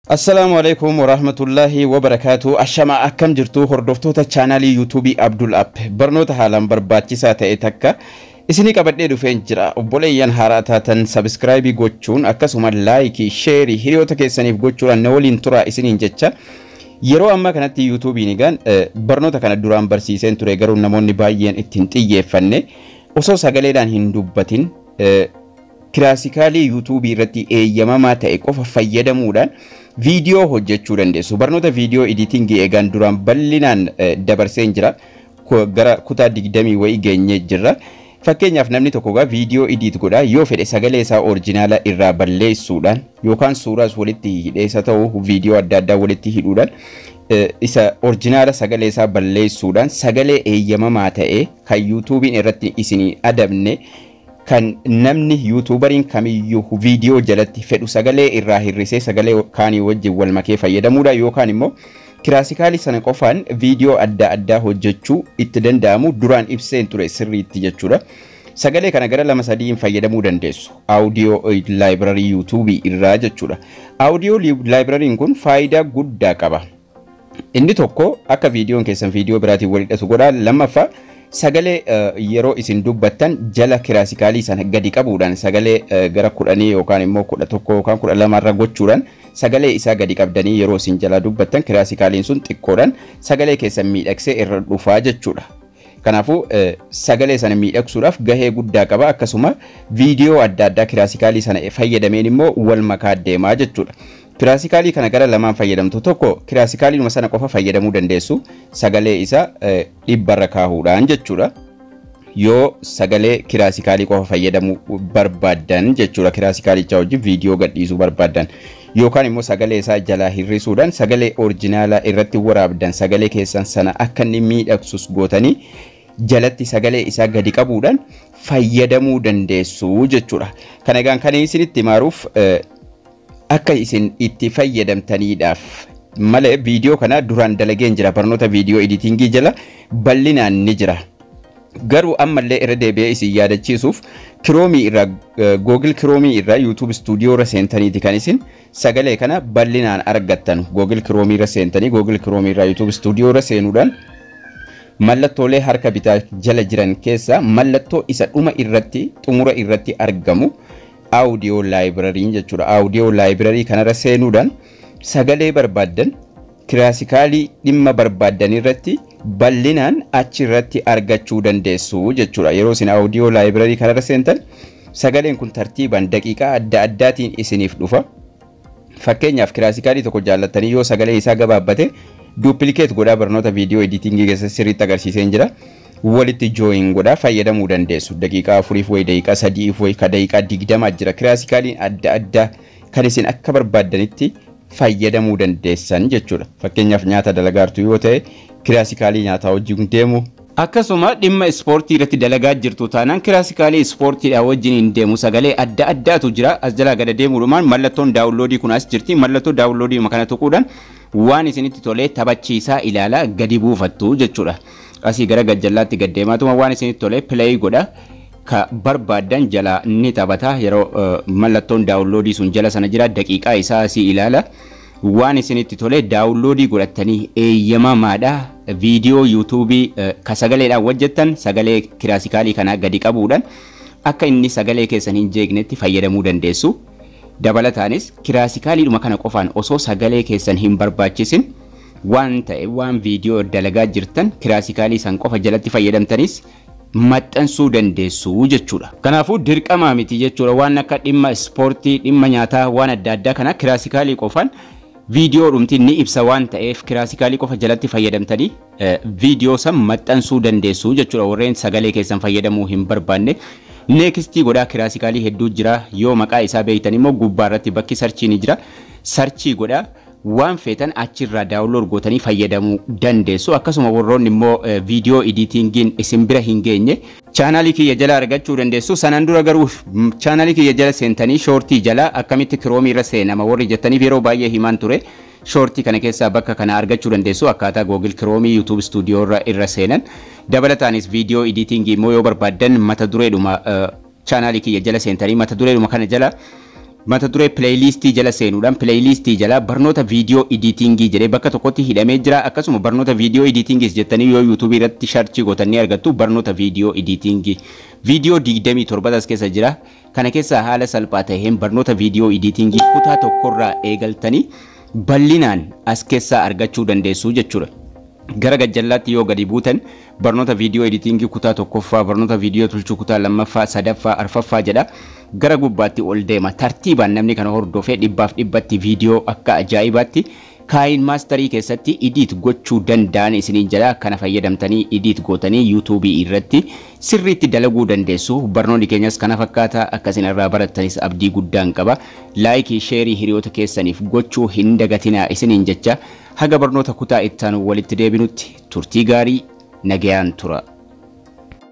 Assalamu alaikum warahmatullahi wabarakatuh. Ashama akkam jirtu hordoftoota chaanalii YouTube Abdul App. Barnoota haalaan barbaachisaa ta'e takka isinii qabadhee dhufeen jira. Obboleeyyan haaraa taatan subscribe gochuun akkasuma like, share hiriyoota keessaniif gochuudhaan na waliin tura isiniin jecha. Yeroo ammaa kanatti YouTube nigaan barnoota kana duraan barsiiseen ture garuu namoonni baay'een ittiin xiyyeeffanne osoo sagaleedhaan hin dubbatin kiraasikaalii YouTube irratti eeyyamamaa ta'e qofa fayyadamuudhaan video hojjechuu dandeessu. Barnoota video editing eegaan duraan bal'inaan dabarseen jira. Gara kutaa 20 wayii geenyee jirra. Fakkeenyaaf namni tokko video edit godha yoo fedhe sagalee isaa originala irraa balleessuudhaan yookaan suuraas walitti hidheessa ta'u video adda addaa walitti hidhuudhaan isa originala sagalee isaa balleessuudhaan sagalee eeyyamamaa ta'e kan YouTubein irratti isinii adabne kan namni YouTuberiin kamiyyuu video jalatti fedhu sagalee irraa hirrisee sagalee kaanii wajjin wal makee fayyadamuudha yookaan immoo kiraasikaalii sana qofaan video adda addaa hojjechuu itti danda'amu duraan ibseen ture sirriitti jechuudha. Sagalee kana gara 2-3 fayyadamuu dandeessu. Audio library YouTube irraa jechuudha. Audio library kun faayidaa guddaa qaba. Inni tokko akka videoon keessan video biraatiin wal hidhatu godha. Lammaffaa sagalee yeroo isin dubbattan jala kiraasikaalii sana gadi qabuudhaan sagalee gara 10 yookaan immoo 11 yookaan 12 irra gochuudhaan sagalee isaa gadi qabdanii yeroo isin jala dubbattan kiraasikaliin sun xiqqoodhaan sagalee keessan miidhagsee irra dhufaa jechuudha. Kanaafuu sagalee sana miidhagsuudhaaf gahee guddaa qaba. Akkasuma video adda addaa kiraasikaalii sana fayyadameen immoo wal makaa deemaa jechuudha. Kiraasikaalii kana gara lamaan fayyadamtu tokko kiraasikaalii sana qofa fayyadamuu dandeessu sagalee isaa dhibbarra kaahuudhaan jechuudha. Yoo sagalee kiraasikaalii qofa fayyadamuu barbaadan jechuudha kiraasikaalichaa wajjin video gadhiisuu barbaadan yookaan immoo sagalee isaa jalaa hirrisuudhaan sagalee originaalaa irratti waraabdan sagalee keessan sana akka inni miidhagsus gootanii jalatti sagalee isaa gadi qabuudhaan fayyadamuu dandeessu jechuudha. Kana egaan kan isinitti maaruuf akka isin itti fayyadamtaniidhaaf malee video kana duraan dalageen jira. Barnoota video editing jala bal'inaan ni jira. Garuu ammallee irra deebi'ee isin yaadachiisuuf Chrome irraa Google Chrome irraa YouTube Studio irra seentaniiti kan isin sagalee kana bal'inaan argattan. Google Chrome irra seentanii Google Chrome irraa YouTube Studio irra seenuudhaan mallattoolee harka bitaa jala jiran keessa mallattoo isa dhuma irratti xumura irratti argamu audio library jechuudha. Audio library kanarra seenuudhaan sagalee barbaadan kiraasikaalii dhimma barbaadan irratti bal'inaan achi irratti argachuu dandeessu jechuudha. Yeroo isin audio library kanarra seentan sagaleen kun tartiibaan daqiiqaa adda addaatiin isiniif dhufa. Fakkeenyaaf kiraasikaalii tokko jaallattanii yoo sagalee isaa gabaabbate duplicate godhaa barnoota video editing keessatti sirriitti agarsiiseen jira. Walitti join godhaa fayyadamuu dandeessu. Daqiiqaa 4 way daqiiqaa 3 way ka daqiiqaa 20 jira. Kiraasikaliin adda addaa kan isin akka barbaadanitti fayyadamuu dandeessan jechuudha. Fakkeenyaaf nyaata dalagaartu yoo ta'e kiraasikaalii nyaata wajjin deemu. Akkasuma dhimma ispoortii irratti dalagaa jirtu taanaan kiraasikaalii ispoortiidhaa wajjin hin deemu sagalee adda addaatu jira. As jalaa gada deemuudhumaan mallattoon daawunloodii kun as jirti. Mallattoo daawunloodii kana tuquudhaan waan isinitti tolee taphachiisaa ilaalaa gadi buufattu jechuudha. Asii gara gajjallaatti gad deemaatuma waan isinitti tolee play godha ka barbaadan jala ni taphata. Yeroo mallattoon daawunloodii sun jala sana jira daqiiqaa isaa asii ilaala. Waan isinitti tolee daawunloodii godhattanii eeyyamamaadha. Video YouTube ka sagaleedhaan hojjettan sagalee kiraasikaalii kanaa gadi qabuudhaan akka inni sagalee keessan hin jeeqnetti fayyadamuu dandeessu. Dabalataanis kiraasikaaliidhuma kana qofaan osoo sagalee keessan hin barbaachisin waan ta'e waan video dalagaa jirtan kiraasikaalii san qofa jalatti fayyadamtanis maxxansuu dandeessu jechuudha. Kanaafuu dirqamaa miti jechuudha. Waan akka dhimma ispoortii, dhimma nyaataa, waan adda addaa kana kiraasikaalii qofaan video dhumti ni ibsa waan ta'eef kiraasikaalii qofa jalatti fayyadamtanii video san maxxansuu dandeessu jechuudha. Warreen sagalee keessan fayyadamuu hin barbaanne next godhaa kiraasikaalii hedduu jira. Yoo maqaa isaa beektan immoo gubbaa irratti bakki sarchii ni jira. Sarchii godhaa waan feetan achirraa daawunlood gootanii fayyadamuu dandeessu. Akkasuma warroonni immoo video editingin isin bira hin geenye chaanalii kiyya jala argachuu dandeessu. Sanaan dura garuu chaanalii kiyya jala seentanii shortii jala akkamitti Chrome irra seenama warri jettaniif yeroo baay'ee himaan ture. Shortii kana keessaa bakka kana argachuu dandeessu akkaataa Google Chrome YouTube Studio irra seenan. Dabalataanis video editing immoo yoo barbaadan mata dureedhuma chaanalii kiyya jala seentanii mata dureedhuma kana jala mata duree playlistii jala seenuudhaan playlistii jala barnoota video editingii jedhee bakka tokkotti hidhamee jira. Akkasuma barnoota video editingis jettanii yoo YouTube irratti search gootanii argattu barnoota video editingii video 27 as keessa jira. Kana keessa haala salphaa ta'een barnoota video editingii kutaa tokkorraa eegaltanii bal'inaan as keessa argachuu dandeessu jechuudha. Gara gajjallaatti yoo gadi buutan barnoota video editingii kutaa tokkoffaa, barnoota video tolchuu kutaa lammaffaa, sadaffaa, arfaffaa jedha. Gara gubbaatti ol deema. Tartiibaan namni kana hordofee dhibbaaf dhibbatti video akka ajaa'ibaatti Kain Masterii keessatti edit gochuu danda'an isiniin jala. Kana fayyadamtanii edit gootanii YouTube irratti sirriitti dalaguu dandeessu. Barnoonni keenyas kana fakkaata. Akkasiin irraa barattanis abdii guddaan qaba. Like, share hiriyoota keessaniif gochuu hin dagatinaa isiniin jecha. Haga barnoota kutaa itti aanu walitti deebinutti turtii gaarii nagayaan tura.